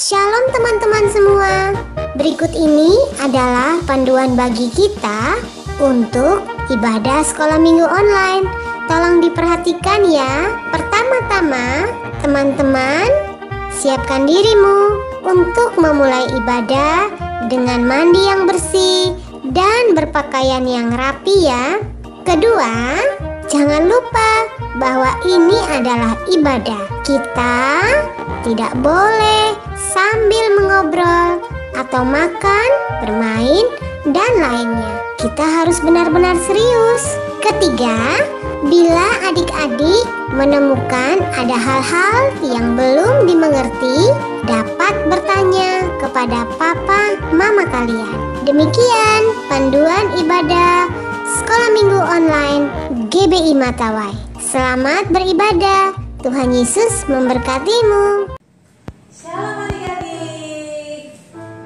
Shalom teman-teman semua. Berikut ini adalah panduan bagi kita untuk ibadah sekolah minggu online. Tolong diperhatikan ya. Pertama-tama, teman-teman, siapkan dirimu untuk memulai ibadah dengan mandi yang bersih dan berpakaian yang rapi ya. Kedua, jangan lupa bahwa ini adalah ibadah. Kita tidak boleh sambil mengobrol atau makan, bermain, dan lainnya. Kita harus benar-benar serius. Ketiga, bila adik-adik menemukan ada hal-hal yang belum dimengerti, dapat bertanya kepada papa mama kalian. Demikian panduan ibadah Sekolah Minggu Online GBI Matawai. Selamat beribadah. Tuhan Yesus memberkatimu. Shalom adik-adik.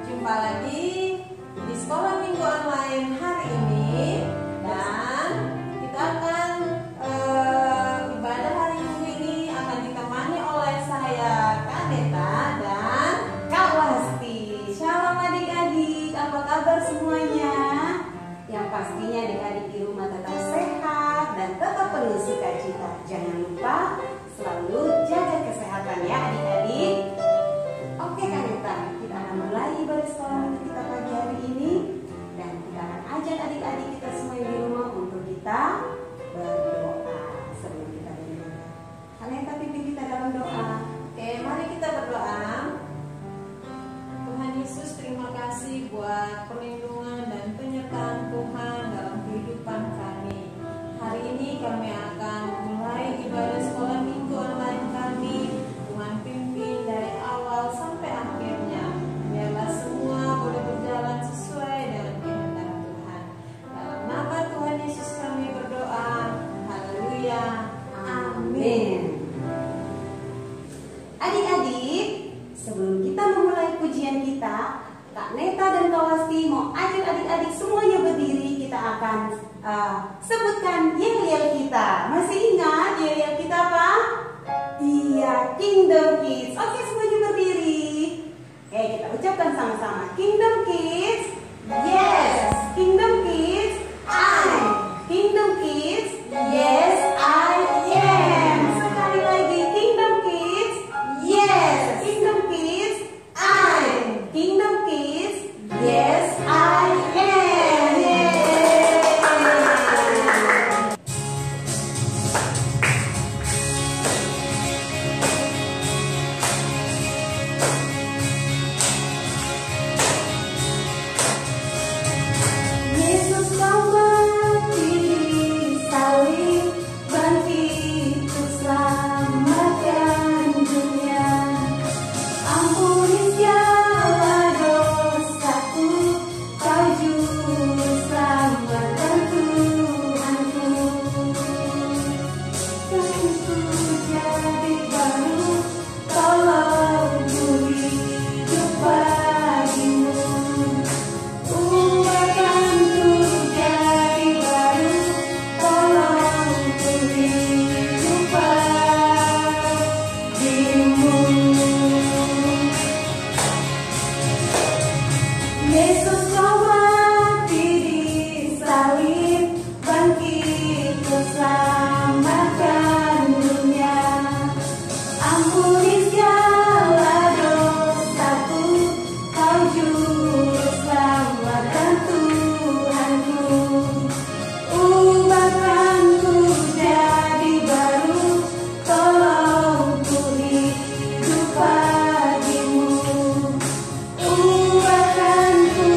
Jumpa lagi di Sekolah Minggu Online hari ini. Dan kita akan ibadah hari Minggu ini akan ditemani oleh saya, Kak Neta dan Kak Wasti. Shalom adik-adik, apa kabar semuanya? Yang pastinya adik-adik di rumah tetap sehat dan tetap penuh sukacita. Jangan lupa selalu jaga kesehatan ya adik-adik. Oke Kak Neta, kita akan mulai ibadah sekolah minggu kita pagi hari ini. Dan kita akan ajak adik-adik kita semua di rumah untuk kita berdoa. Sebelum kita beribadah, Kak Neta pimpin kita dalam doa. Oke, mari kita berdoa. Tuhan Yesus, terima kasih buat perlindungan dan penyertaan Tuhan dalam kehidupan kami. Hari ini kami akan mulai ibadah sekolah minggu online kami. Tuhan pimpin dari awal sampai akhirnya. Biarlah semua boleh berjalan sesuai dengan kehendak Tuhan. Dalam nama Tuhan Yesus kami berdoa. Haleluya. Amin. Adik-adik, sebelum kita memulai pujian kita, Kak Neta dan Kak Wasti mau ajak adik-adik semuanya berdiri. Kita akan sebutkan yel-yel kita. Masih ingat yel-yel kita apa? Iya, Kingdom Kids. Oke, semuanya berdiri. Oke, kita ucapkan sama-sama. Kingdom Kids, yes. Kingdom Kids, I. Kingdom Kids, yes, I am. Sekali lagi, Kingdom Kids, yes. Kingdom Kids, I. Kingdom Kids, yes, I am. Yeay. Yesus kau mati di salib, bangkit untuk selamatkan dunia. Ampuni segala dosaku, kau juru selamat dan Tuhanku. Kasihku jadi baru, tolong ku hidup bagimu. Ubahkanku jadi baru, tolong ku hidup bagimu. Yesus kau mati di salib, bangkit untuk selamatkan dunia. Ampuni segala dosaku, kau juru selamat dan Tuhanku. Ubahkanku jadi baru, tolong ku hidup bagimu. Ubahkanku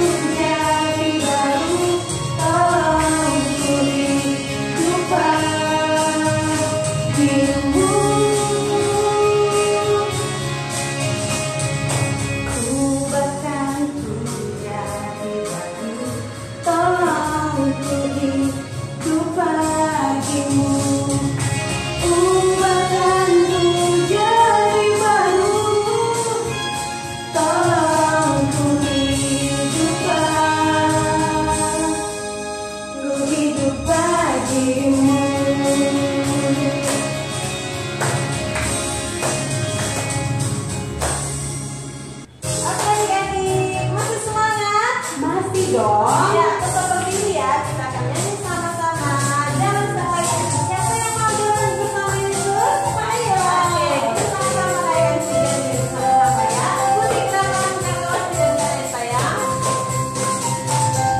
dong. Ya, tetap berdiri ya. Kita akan nyanyi sama-sama. Jalan sebagai. Siapa yang mau jalan bersama Yesus? Ayo. Oke, kita sama-sama rayakan pujian Yesus sama-sama ya. Ikuti gerakan kawan dan kalian sayang.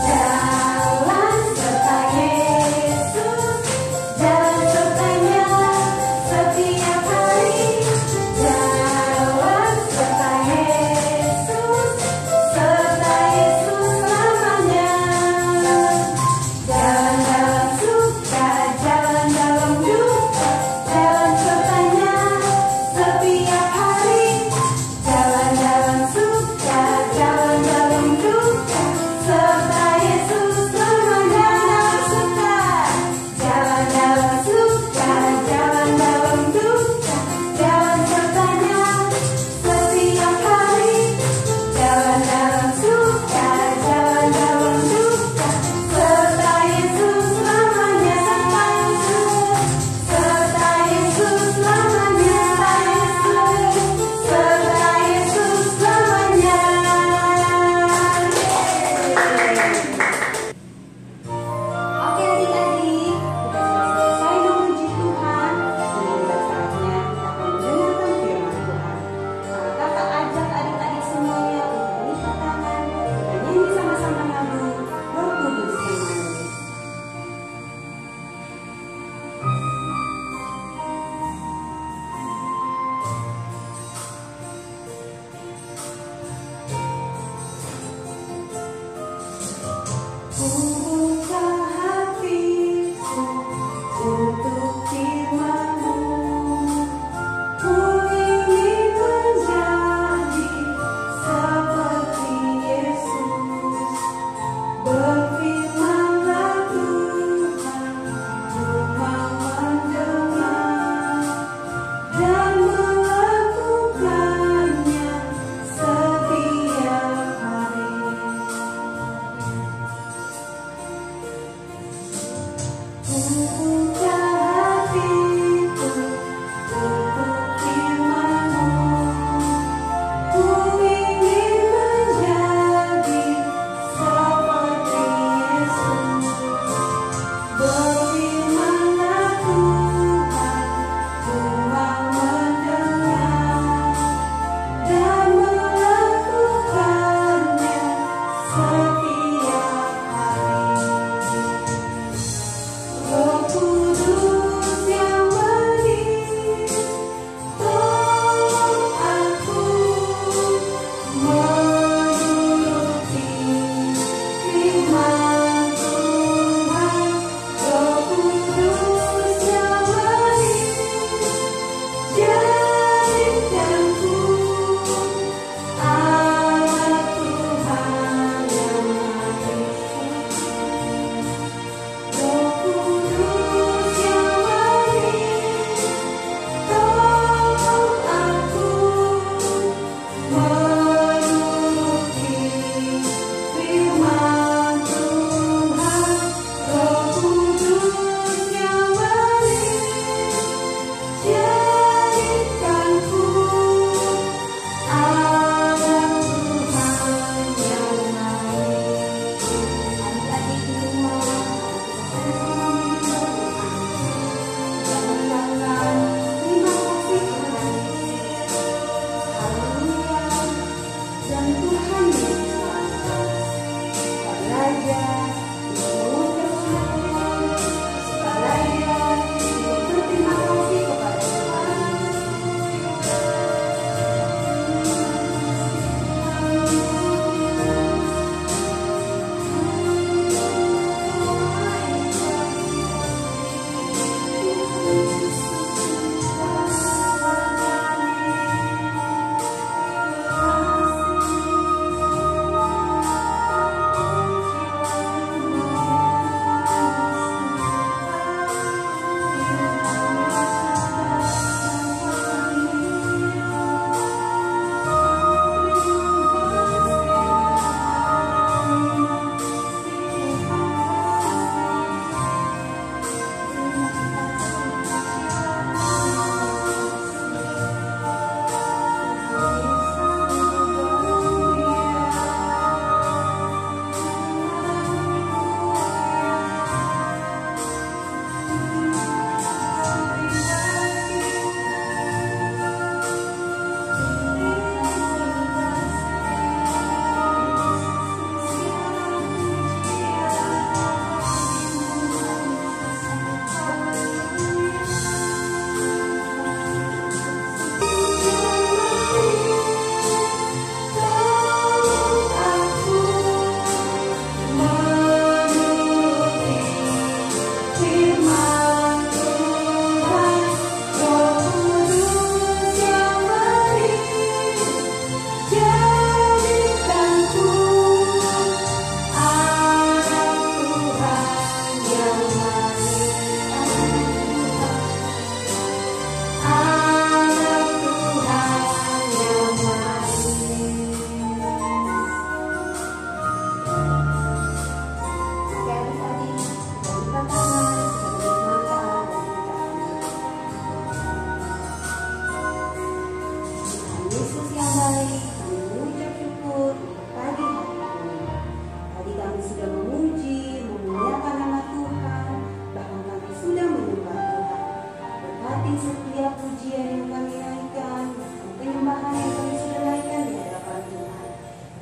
Jalan serta Yesus, jalan sertanya setiap hari. Jalan serta Yesus, serta Yesus selamanya.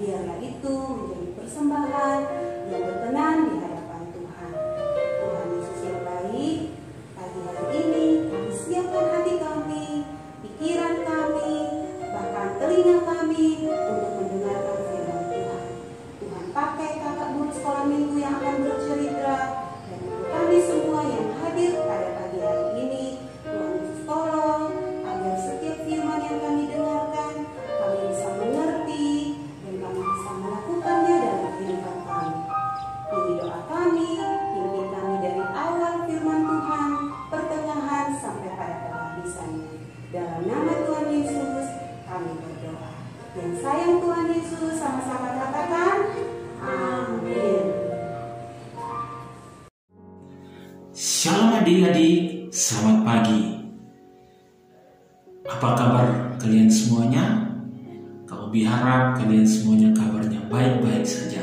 Biarlah itu menjadi persembahan yang berkenan di hadapan Tuhan. Tuhan Yesus yang baik, pagi hari ini kami siapkan hati kami, pikiran kami, bahkan telinga kami untuk mendengarkan firman Tuhan. Tuhan pakai kakak guru sekolah minggu yang akan bercerita, dan untuk kami semua yang hadir pada pagi hari ini, Tuhan Yesus tolong agar setiap firman yang kami dengarkan kami bisa mengerti dan kami bisa melakukannya dalam kehidupan kami. Ini doa kami, pimpin kami dari awal firman Tuhan, pertengahan sampai pada penghabisannya. Dalam nama Tuhan Yesus kami berdoa. Yang sayang Tuhan Yesus, sama-sama katakan amin. Shalom adik-adik, selamat pagi. Apa kabar kalian semuanya? Kami harap kalian semuanya kabarnya baik-baik saja.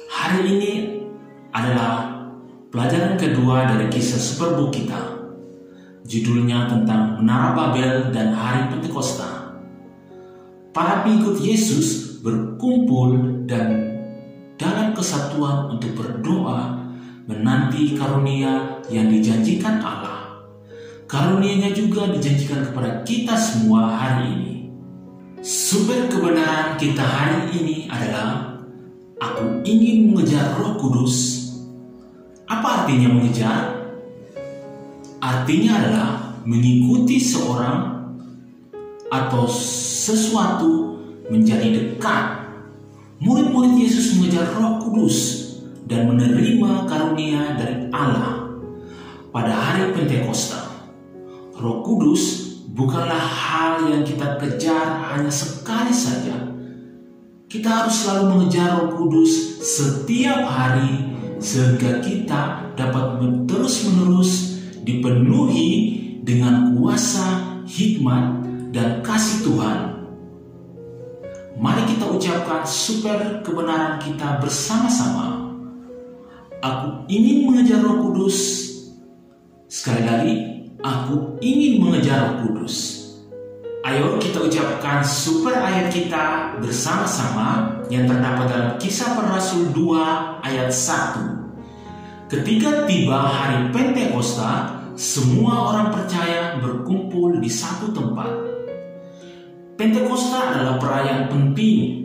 Hari ini adalah pelajaran kedua dari kisah Superbook kita. Judulnya tentang Menara Babel dan Hari Pentakosta. Para pengikut Yesus berkumpul dan dalam kesatuan untuk berdoa menanti karunia yang dijanjikan Allah. Karunia-Nya juga dijanjikan kepada kita semua hari ini. Sumber kebenaran kita hari ini adalah aku ingin mengejar Roh Kudus. Apa artinya mengejar? Artinya adalah mengikuti seorang atau sesuatu menjadi dekat. Murid-murid Yesus mengejar Roh Kudus dan menerima karunia dari Allah pada hari Pentakosta. Roh Kudus bukanlah hal yang kita kejar hanya sekali saja. Kita harus selalu mengejar Roh Kudus setiap hari sehingga kita dapat terus-menerus dipenuhi dengan kuasa, hikmat, dan kasih Tuhan. Mari kita ucapkan super kebenaran kita bersama-sama. Aku ingin mengejar Roh Kudus. Sekali lagi, aku ingin mengejar Roh Kudus. Ayo kita ucapkan super ayat kita bersama-sama yang terdapat dalam Kisah Para Rasul 2 ayat 1. Ketika tiba hari Pentakosta, semua orang percaya berkumpul di satu tempat. Pentakosta adalah perayaan penting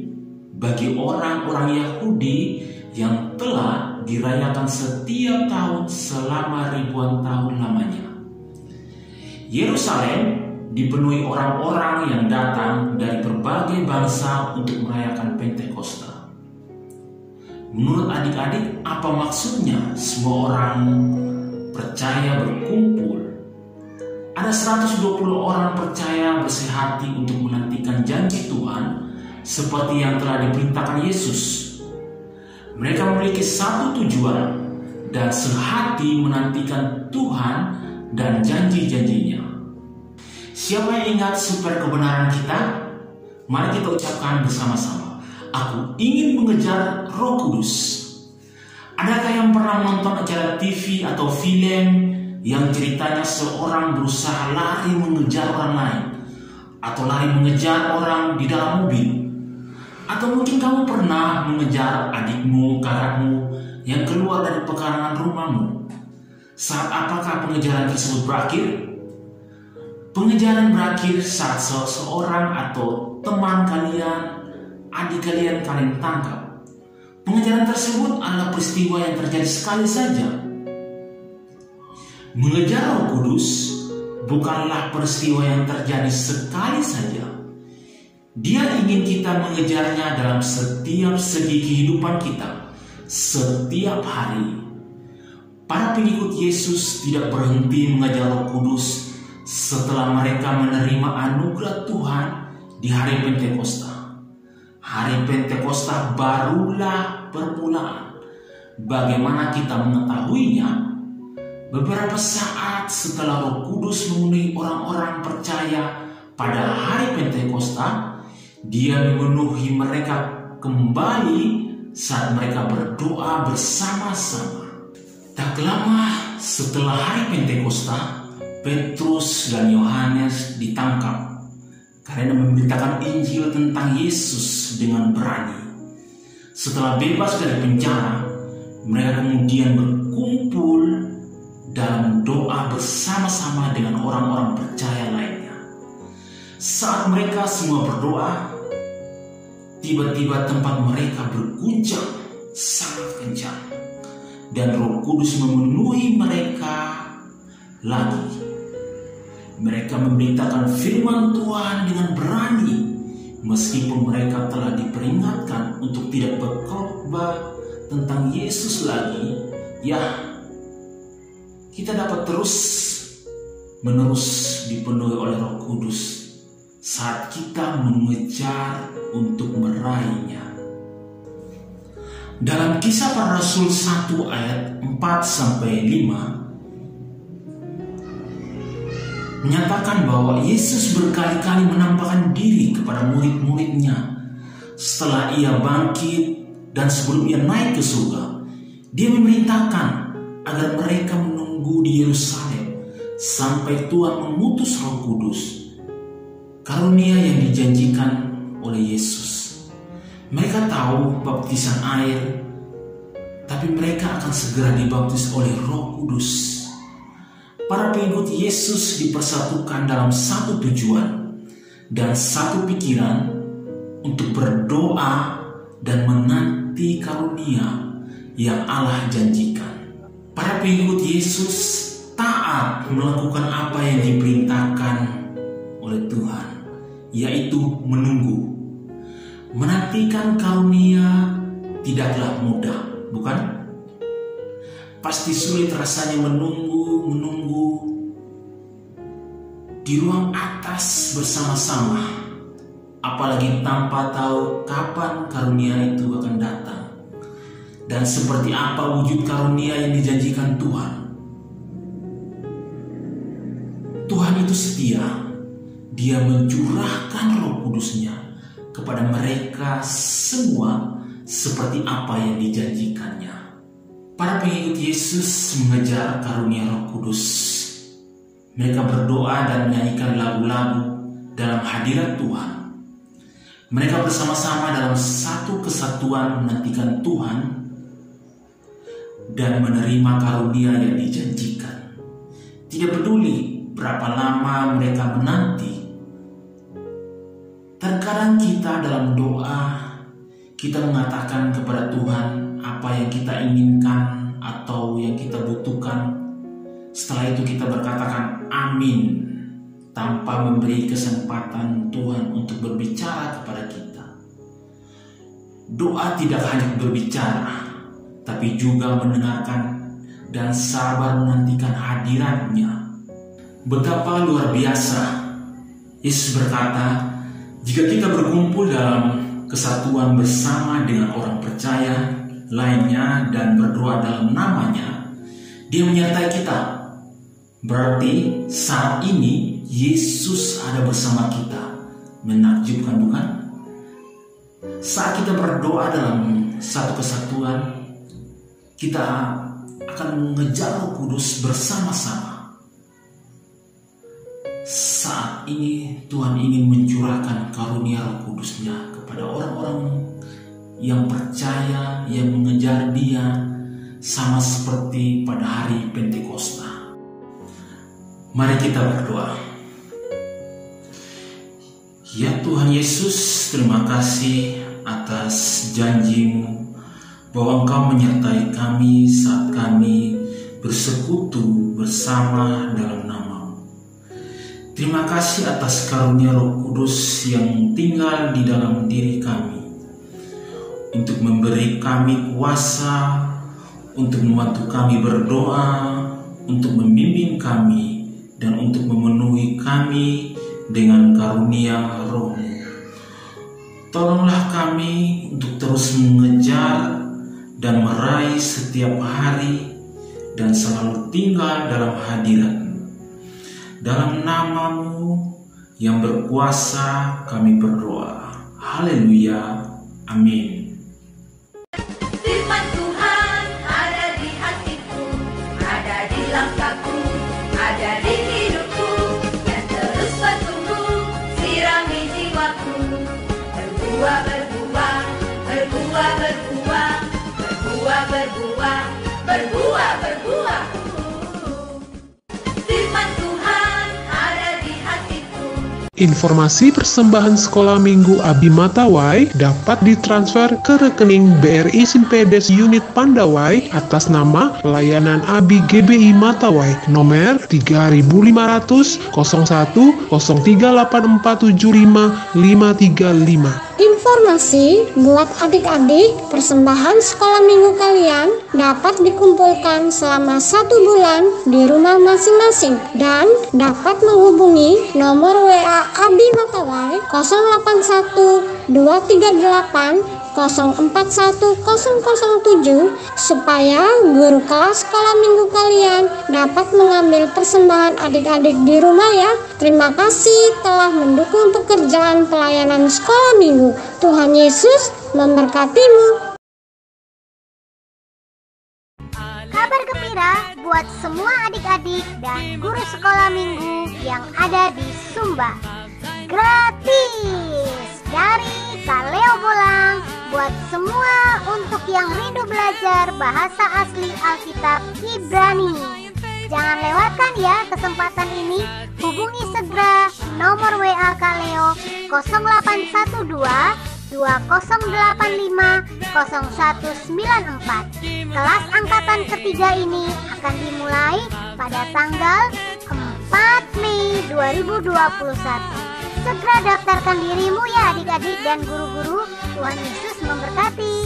bagi orang-orang Yahudi yang telah dirayakan setiap tahun selama ribuan tahun lamanya. Yerusalem dipenuhi orang-orang yang datang dari berbagai bangsa untuk merayakan Pentakosta. Menurut adik-adik, apa maksudnya semua orang percaya berkumpul? Ada 120 orang percaya bersehati untuk menantikan janji Tuhan seperti yang telah diperintahkan Yesus. Mereka memiliki satu tujuan dan sehati menantikan Tuhan dan janji-janjinya. Siapa yang ingat super kebenaran kita? Mari kita ucapkan bersama-sama. Aku ingin mengejar Roh Kudus. Adakah yang pernah menonton acara TV atau film yang ceritanya seorang berusaha lari mengejar orang lain, atau lari mengejar orang di dalam mobil? Atau mungkin kamu pernah mengejar adikmu, kakakmu yang keluar dari pekarangan rumahmu. Saat apakah pengejaran tersebut berakhir? Pengejaran berakhir saat seseorang atau teman kalian, adik kalian tangkap. Pengejaran tersebut adalah peristiwa yang terjadi sekali saja. Mengejar Roh Kudus bukanlah peristiwa yang terjadi sekali saja. Dia ingin kita mengejarnya dalam setiap segi kehidupan kita, setiap hari. Para pengikut Yesus tidak berhenti mengejar Roh Kudus setelah mereka menerima anugerah Tuhan di hari Pentakosta. Hari Pentakosta barulah permulaan. Bagaimana kita mengetahuinya? Beberapa saat setelah Roh Kudus memenuhi orang-orang percaya pada hari Pentakosta, Dia memenuhi mereka kembali saat mereka berdoa bersama-sama. Tak lama setelah hari Pentakosta, Petrus dan Yohanes ditangkap. karena memberitakan Injil tentang Yesus dengan berani. Setelah bebas dari penjara, mereka kemudian berkumpul dalam doa bersama-sama dengan orang-orang percaya lainnya. Saat mereka semua berdoa, tiba-tiba tempat mereka berguncang sangat kencang, dan Roh Kudus memenuhi mereka lagi. Mereka memberitakan firman Tuhan dengan berani, meskipun mereka telah diperingatkan untuk tidak berkhotbah tentang Yesus lagi. Ya, kita dapat terus-menerus dipenuhi oleh Roh Kudus saat kita mengejar untuk meraihnya. Dalam Kisah Para Rasul 1 ayat 4-5 menyatakan bahwa Yesus berkali-kali menampakkan diri kepada murid-muridnya setelah ia bangkit dan sebelum ia naik ke surga. Dia memerintahkan agar mereka menunggu di Yerusalem sampai Tuhan mengutus Roh Kudus, karunia yang dijanjikan oleh Yesus. Mereka tahu baptisan air, tapi mereka akan segera dibaptis oleh Roh Kudus. Para pengikut Yesus dipersatukan dalam satu tujuan dan satu pikiran untuk berdoa dan menanti karunia yang Allah janjikan. Para pengikut Yesus taat melakukan apa yang diperintahkan oleh Tuhan, yaitu menunggu. Menantikan karunia tidaklah mudah, bukan? Pasti sulit rasanya menunggu di ruang atas bersama-sama, apalagi tanpa tahu kapan karunia itu akan datang dan seperti apa wujud karunia yang dijanjikan Tuhan. Tuhan itu setia. Dia mencurahkan Roh Kudus-Nya kepada mereka semua seperti apa yang dijanjikannya. Para pengikut Yesus mengejar karunia Roh Kudus. Mereka berdoa dan menyanyikan lagu-lagu dalam hadirat Tuhan. Mereka bersama-sama dalam satu kesatuan menantikan Tuhan dan menerima karunia yang dijanjikan. Tidak peduli berapa lama mereka menanti. Terkadang kita dalam doa, kita mengatakan kepada Tuhan apa yang kita inginkan atau yang kita butuhkan. Setelah itu kita berkatakan amin tanpa memberi kesempatan Tuhan untuk berbicara kepada kita. Doa tidak hanya berbicara, tapi juga mendengarkan dan sabar menantikan hadiratnya. Betapa luar biasa. Yesus berkata, jika kita berkumpul dalam kesatuan bersama dengan orang percaya lainnya dan berdoa dalam namanya, Dia menyertai kita. Berarti saat ini Yesus ada bersama kita. Menakjubkan, bukan? Saat kita berdoa dalam satu kesatuan, kita akan mengejar Roh Kudus bersama-sama. Saat ini Tuhan ingin mencurahkan karunia Roh Kudus-Nya kepada orang-orang yang percaya, yang mengejar Dia, sama seperti pada hari Pentakosta. Mari kita berdoa. Ya Tuhan Yesus, terima kasih atas janji-Mu bahwa Engkau menyertai kami saat kami bersekutu bersama dalam nama-Mu. Terima kasih atas karunia Roh Kudus yang tinggal di dalam diri kami untuk memberi kami kuasa, untuk membantu kami berdoa, untuk membimbing kami, dan untuk memenuhi kami dengan karunia Roh-Mu. Tolonglah kami untuk terus mengejar dan meraih setiap hari dan selalu tinggal dalam hadirat-Mu. Dalam nama-Mu yang berkuasa kami berdoa. Haleluya. Amin. Firman Tuhan ada di hatiku, ada di langkahku, ada di hidupku, dan terus bertumbuh, sirami Informasi persembahan Sekolah Minggu Abi Matawai dapat ditransfer ke rekening BRI Simpedes Unit Pandawai atas nama Layanan Abi GBI Matawai nomor 3500 01 038475 535. Informasi buat adik-adik, persembahan sekolah minggu kalian dapat dikumpulkan selama 1 bulan di rumah masing-masing dan dapat menghubungi nomor WA Abi Matawai 081 238 041007 supaya guru kelas sekolah minggu kalian dapat mengambil persembahan adik-adik di rumah ya. Terima kasih telah mendukung pekerjaan pelayanan sekolah minggu. Tuhan Yesus memberkatimu. Kabar gembira buat semua adik-adik dan guru sekolah minggu yang ada di Sumba. Gratis dari Kak Leo Bolang buat semua untuk yang rindu belajar bahasa asli Alkitab Ibrani. Jangan lewatkan ya kesempatan ini. Hubungi segera nomor WA Kak Leo 0812 2085 0194. Kelas angkatan ketiga ini akan dimulai pada tanggal 4 Mei 2021. Segera daftarkan dirimu ya adik-adik dan guru-guru. Tuhan Yesus memberkati.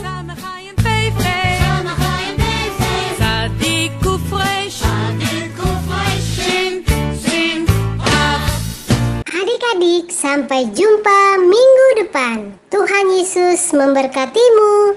Adik-adik, sampai jumpa minggu depan. Tuhan Yesus memberkatimu.